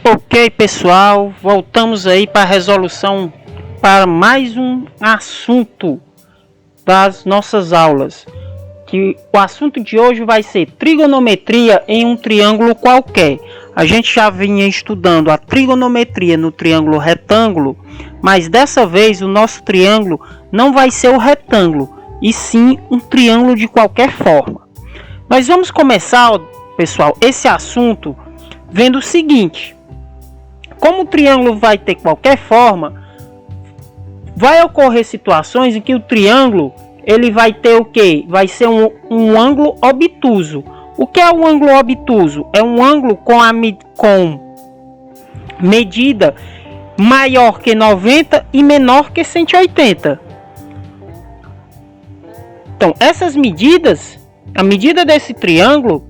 Ok, pessoal, voltamos aí para a resolução para mais um assunto das nossas aulas. Que o assunto de hoje vai ser trigonometria em um triângulo qualquer. A gente já vinha estudando a trigonometria no triângulo retângulo, mas dessa vez o nosso triângulo não vai ser o retângulo, e sim um triângulo de qualquer forma. Nós vamos começar, pessoal, esse assunto vendo o seguinte: como o triângulo vai ter qualquer forma, vai ocorrer situações em que o triângulo ele vai ter o que? Vai ser um ângulo obtuso. O que é um ângulo obtuso? É um ângulo com medida maior que 90 e menor que 180. Então, essas medidas, a medida desse triângulo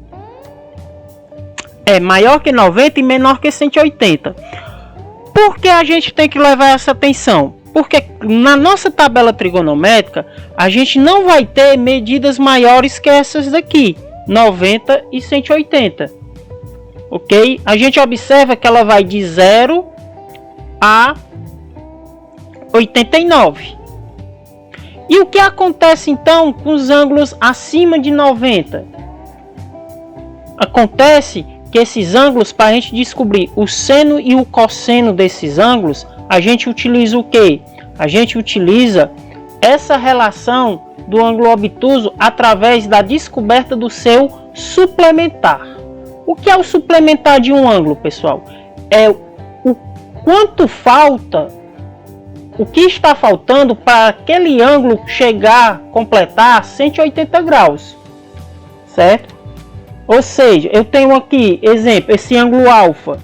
é maior que 90 e menor que 180. Por que a gente tem que levar essa atenção? Porque na nossa tabela trigonométrica a gente não vai ter medidas maiores que essas daqui, 90 e 180. Ok? A gente observa que ela vai de 0 a 89. E o que acontece então com os ângulos acima de 90? Acontece que esses ângulos, para a gente descobrir o seno e o cosseno desses ângulos, a gente utiliza o que? A gente utiliza essa relação do ângulo obtuso através da descoberta do seu suplementar. O que é o suplementar de um ângulo, pessoal? É o quanto falta, o que está faltando para aquele ângulo chegar, completar 180 graus, certo? Ou seja, eu tenho aqui, exemplo, esse ângulo alfa.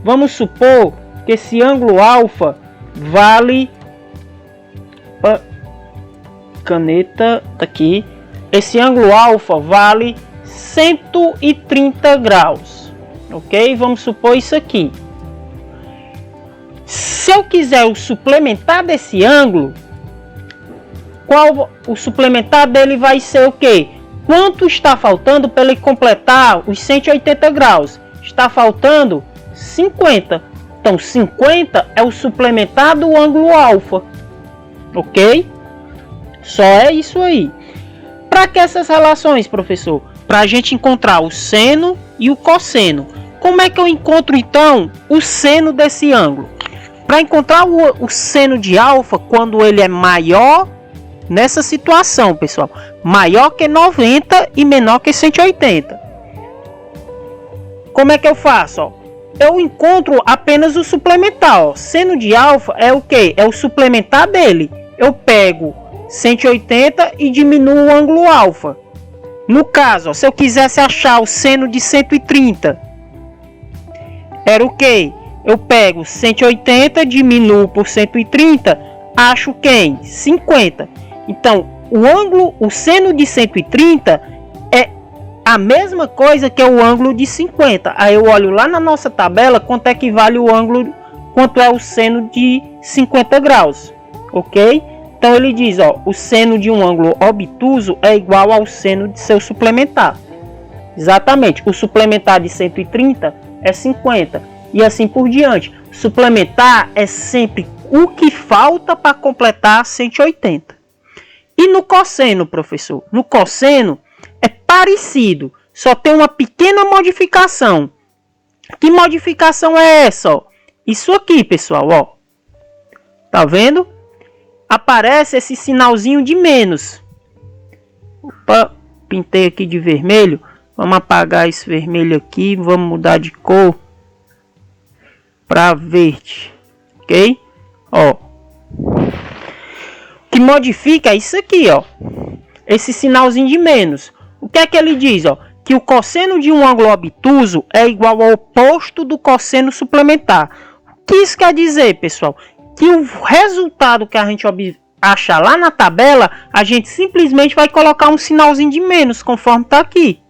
Vamos supor que esse ângulo alfa vale... Caneta aqui. Esse ângulo alfa vale 130 graus. Ok? Vamos supor isso aqui. Se eu quiser o suplementar desse ângulo, qual o suplementar dele vai ser o quê? Quanto está faltando para ele completar os 180 graus? Está faltando 50. Então, 50 é o suplementar do ângulo alfa. Ok? Só é isso aí. Para que essas relações, professor? Para a gente encontrar o seno e o cosseno. Como é que eu encontro, então, o seno desse ângulo? Para encontrar o seno de alfa, quando ele é maior... Nessa situação, pessoal, maior que 90 e menor que 180. Como é que eu faço? Ó? Eu encontro apenas o suplementar. Ó. Seno de alfa é o que? É o suplementar dele. Eu pego 180 e diminuo o ângulo alfa. No caso, ó, se eu quisesse achar o seno de 130, era o que? Eu pego 180, diminuo por 130, acho quem? 50. Então, o seno de 130 é a mesma coisa que o ângulo de 50. Aí eu olho lá na nossa tabela quanto é que vale o ângulo, quanto é o seno de 50 graus. Ok? Então ele diz, ó, o seno de um ângulo obtuso é igual ao seno de seu suplementar. Exatamente, o suplementar de 130 é 50. E assim por diante. Suplementar é sempre o que falta para completar 180. E no cosseno, professor? No cosseno é parecido, só tem uma pequena modificação. Que modificação é essa? Ó? Isso aqui, pessoal, ó. Tá vendo? Aparece esse sinalzinho de menos. Opa, pintei aqui de vermelho. Vamos apagar esse vermelho aqui, vamos mudar de cor para verde. Ok? Ó. Que modifica isso aqui, ó, esse sinalzinho de menos. O que é que ele diz, ó? Que o cosseno de um ângulo obtuso é igual ao oposto do cosseno suplementar. O que isso quer dizer, pessoal? Que o resultado que a gente achar lá na tabela, a gente simplesmente vai colocar um sinalzinho de menos, conforme está aqui,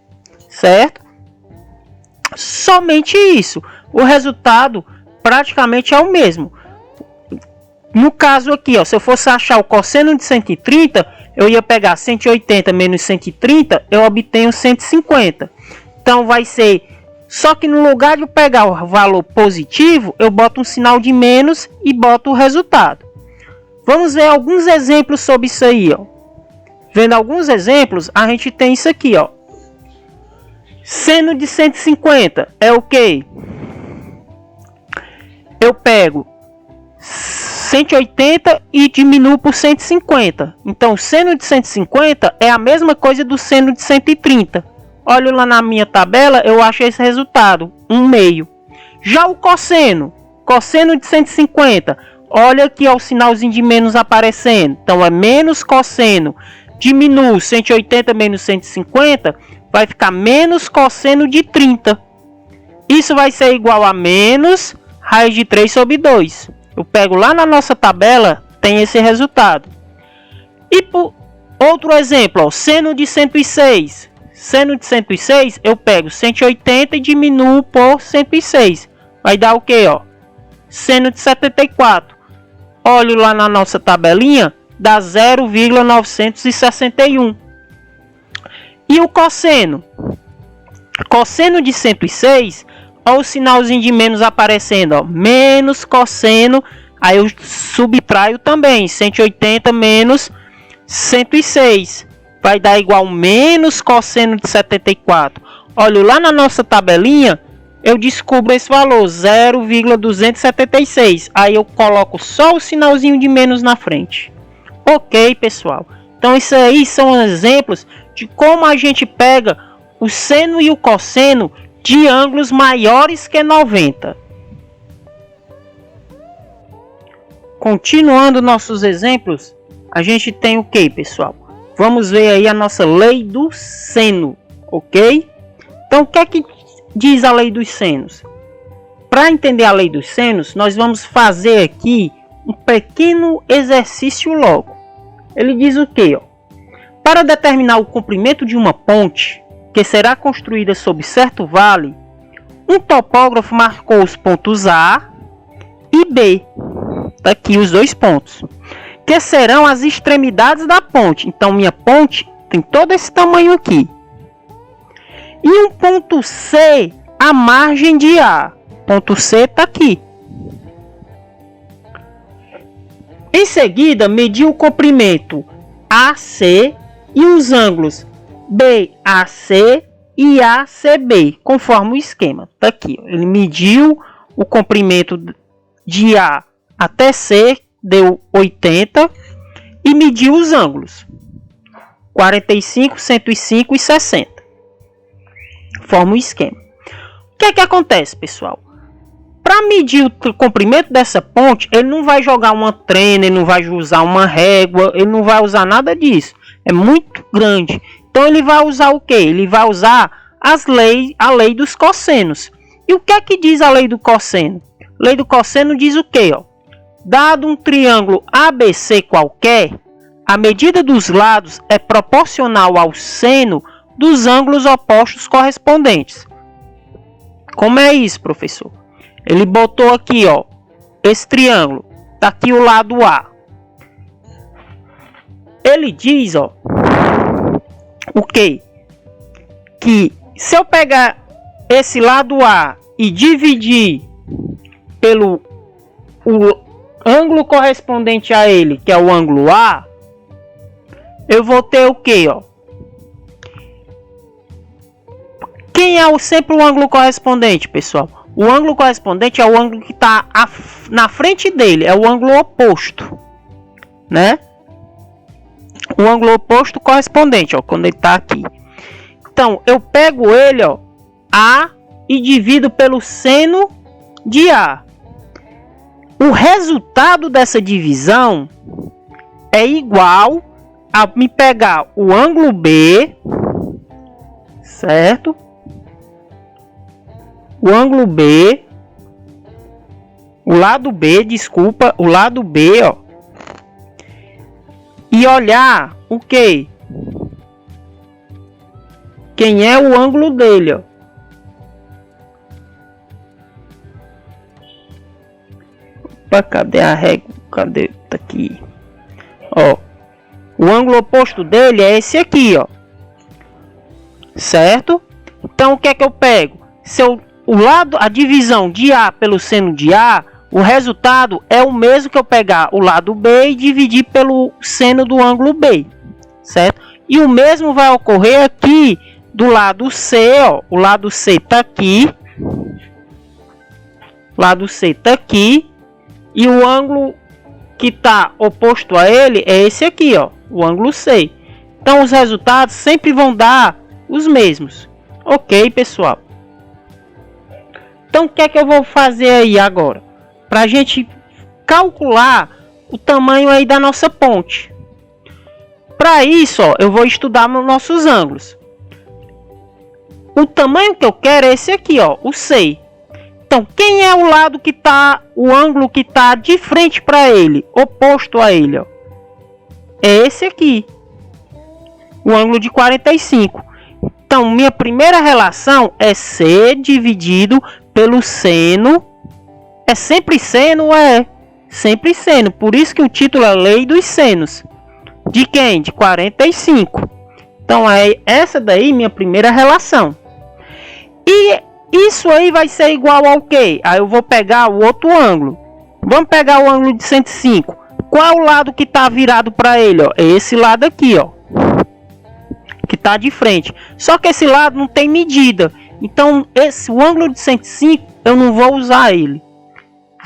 certo? Somente isso. O resultado praticamente é o mesmo. No caso aqui, ó, se eu fosse achar o cosseno de 130, eu ia pegar 180 menos 130, eu obtenho 150. Então vai ser... Só que no lugar de eu pegar o valor positivo, eu boto um sinal de menos e boto o resultado. Vamos ver alguns exemplos sobre isso aí, ó. Vendo alguns exemplos, a gente tem isso aqui, ó. Seno de 150 é o quê? Eu pego 180 e diminuo por 150. Então, o seno de 150 é a mesma coisa do seno de 130. Olho lá na minha tabela, eu acho esse resultado, 1/2. Já o cosseno de 150, olha aqui ó, o sinalzinho de menos aparecendo. Então, é menos cosseno. Diminuo 180 menos 150, vai ficar menos cosseno de 30. Isso vai ser igual a menos raiz de 3 sobre 2. Eu pego lá na nossa tabela, tem esse resultado. E por outro exemplo, ó, seno de 106. Seno de 106, eu pego 180 e diminuo por 106. Vai dar o que, ó? Seno de 74. Olho lá na nossa tabelinha, dá 0,961. E o cosseno? Cosseno de 106, olha o sinalzinho de menos aparecendo, ó. Menos cosseno, aí eu subtraio também, 180 menos 106. Vai dar igual menos cosseno de 74. Olho lá na nossa tabelinha, eu descubro esse valor, 0,276. Aí eu coloco só o sinalzinho de menos na frente. Ok, pessoal. Então isso aí são exemplos de como a gente pega o seno e o cosseno de ângulos maiores que 90. Continuando nossos exemplos, a gente tem o que, pessoal? Vamos ver aí a nossa lei do seno, ok? Então, o que é que diz a lei dos senos? Para entender a lei dos senos, nós vamos fazer aqui um pequeno exercício logo. Ele diz o que? Para determinar o comprimento de uma ponte, que será construída sob certo vale, um topógrafo marcou os pontos A e B. Tá aqui os dois pontos, que serão as extremidades da ponte. Então, minha ponte tem todo esse tamanho aqui. E um ponto C, a margem de A. Ponto C está aqui. Em seguida, mediu o comprimento AC e os ângulos BAC e ACB, conforme o esquema. Está aqui. Ele mediu o comprimento de A até C, deu 80, e mediu os ângulos 45, 105 e 60. Forma o esquema. O que é que acontece, pessoal? Para medir o comprimento dessa ponte, ele não vai jogar uma trena, ele não vai usar uma régua, ele não vai usar nada disso. É muito grande. Então ele vai usar o que? Ele vai usar a lei dos cossenos. E o que é que diz a lei do cosseno? A lei do cosseno diz o que? Dado um triângulo ABC qualquer, a medida dos lados é proporcional ao seno dos ângulos opostos correspondentes. Como é isso, professor? Ele botou aqui, esse triângulo. Tá aqui o lado A. Ele diz, o quê? Que se eu pegar esse lado A e dividir pelo o ângulo correspondente a ele, que é o ângulo A, eu vou ter o quê, Quem é sempre o ângulo correspondente, pessoal? O ângulo correspondente é o ângulo que está na frente dele, é o ângulo oposto, né? O ângulo oposto correspondente, quando ele está aqui. Então, eu pego ele, A, e divido pelo seno de A. O resultado dessa divisão é igual a me pegar o ângulo B, certo? O ângulo B, o lado B, e olhar o que? Quem é o ângulo dele, Opa, cadê a régua? Cadê? Tá aqui. Ó. O ângulo oposto dele é esse aqui, ó. Certo? Então o que é que eu pego? A divisão de A pelo seno de A, o resultado é o mesmo que eu pegar o lado B e dividir pelo seno do ângulo B. Certo? E o mesmo vai ocorrer aqui do lado C, ó. O lado C tá aqui. O lado C tá aqui. E o ângulo que tá oposto a ele é esse aqui, ó. O ângulo C. Então os resultados sempre vão dar os mesmos. Ok, pessoal? Então o que é que eu vou fazer aí agora? Para a gente calcular o tamanho aí da nossa ponte. Para isso, ó, eu vou estudar nossos ângulos. O tamanho que eu quero é esse aqui, ó, o C. Então, quem é o lado que tá, o ângulo que tá de frente para ele, oposto a ele, ó? É esse aqui. O ângulo de 45. Então, minha primeira relação é C dividido pelo seno. É sempre seno? É. Sempre seno. Por isso que o título é Lei dos Senos. De quem? De 45. Então, é essa daí minha primeira relação. E isso aí vai ser igual ao quê? Aí eu vou pegar o outro ângulo. Vamos pegar o ângulo de 105. Qual é o lado que está virado para ele? Ó? É esse lado aqui, ó. Que está de frente. Só que esse lado não tem medida. Então, o ângulo de 105, eu não vou usar ele.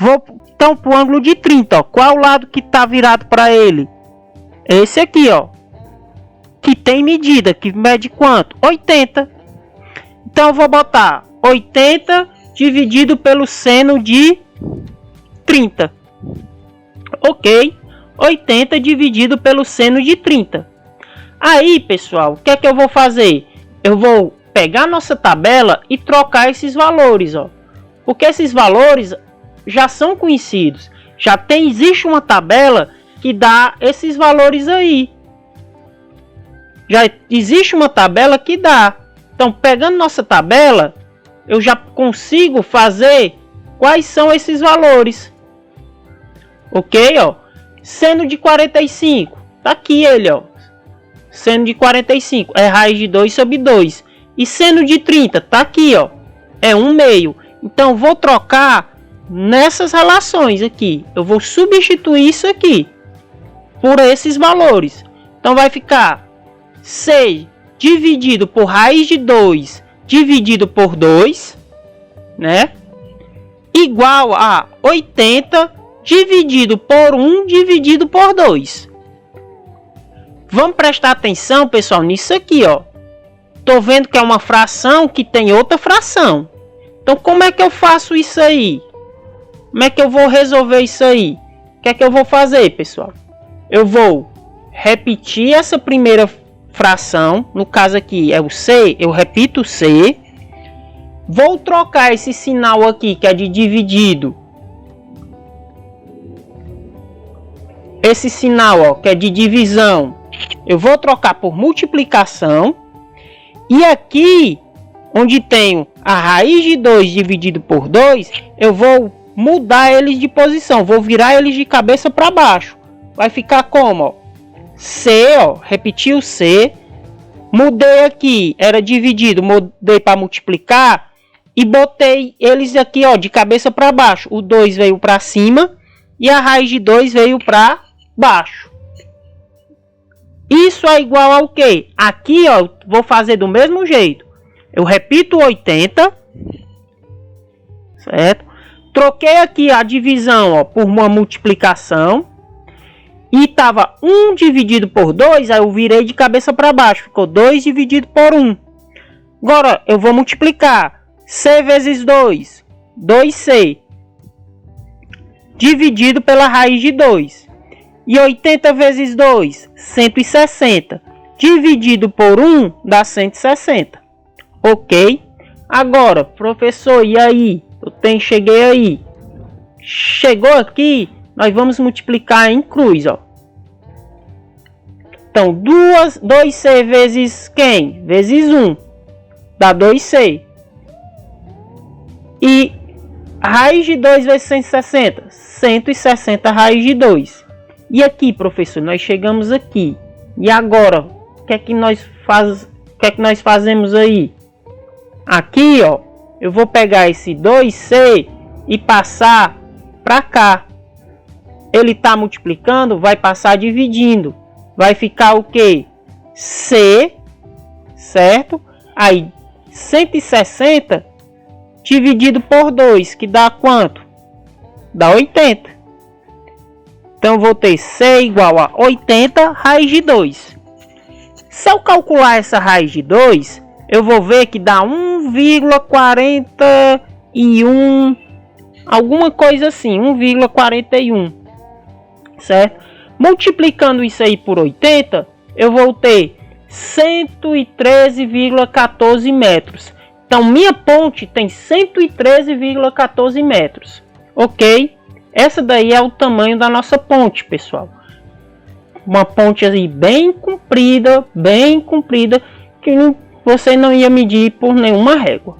Vou então para o ângulo de 30. Ó. Qual é o lado que está virado para ele? Esse aqui, ó. Que tem medida. Que mede quanto? 80. Então, eu vou botar 80 dividido pelo seno de 30. Ok? 80 dividido pelo seno de 30. Aí, pessoal, o que é que eu vou fazer? Eu vou pegar nossa tabela e trocar esses valores, ó. Porque esses valores já são conhecidos. Existe uma tabela que dá esses valores aí. Já existe uma tabela que dá. Então, pegando nossa tabela, eu já consigo fazer quais são esses valores. Ok, ó. Seno de 45. Tá aqui ele, ó. Seno de 45 é raiz de 2 sobre 2. E seno de 30 tá aqui, ó. É 1/2. Então, vou trocar nessas relações aqui. Eu vou substituir isso aqui por esses valores. Então, vai ficar 6 dividido por raiz de 2 dividido por 2, né? Igual a 80 dividido por 1 dividido por 2. Vamos prestar atenção, pessoal, nisso aqui, ó. Tô vendo que é uma fração que tem outra fração. Então, como é que eu faço isso aí? Como é que eu vou resolver isso aí? O que é que eu vou fazer, pessoal? Eu vou repetir essa primeira fração. No caso aqui é o C, eu repito o C. Vou trocar esse sinal aqui, que é de dividido. Esse sinal, ó, que é de divisão, eu vou trocar por multiplicação. E aqui, onde tenho a raiz de 2 dividido por 2, eu vou mudar eles de posição. Vou virar eles de cabeça para baixo. Vai ficar como? Ó, C, ó, repetir o C. Mudei aqui, era dividido, mudei para multiplicar. E botei eles aqui, ó, de cabeça para baixo. O 2 veio para cima e a raiz de 2 veio para baixo. Isso é igual ao quê? Aqui, ó, vou fazer do mesmo jeito. Eu repito 80. Certo? Troquei aqui a divisão, ó, por uma multiplicação. E estava 1 dividido por 2, aí eu virei de cabeça para baixo. Ficou 2 dividido por 1. Agora, eu vou multiplicar. C vezes 2, 2C. Dividido pela raiz de 2. E 80 vezes 2, 160. Dividido por 1, dá 160. Ok? Agora, professor, e aí? Cheguei aí. Chegou aqui, nós vamos multiplicar em cruz, ó. Então, 2C vezes quem? Vezes 1. Dá 2C. E raiz de 2 vezes 160? 160 raiz de 2. E aqui, professor, nós chegamos aqui. E agora, o que é que nós fazemos aí? Aqui, ó, eu vou pegar esse 2C e passar para cá. Ele está multiplicando, vai passar dividindo. Vai ficar o quê? C, certo? Aí, 160 dividido por 2, que dá quanto? Dá 80. Então, vou ter C igual a 80 raiz de 2. Se eu calcular essa raiz de 2, eu vou ver que dá 1,41, alguma coisa assim, 1,41, certo? Multiplicando isso aí por 80, eu vou ter 113,14 metros. Então, minha ponte tem 113,14 metros, ok? Essa daí é o tamanho da nossa ponte, pessoal. Uma ponte aí bem comprida, que você não ia medir por nenhuma régua.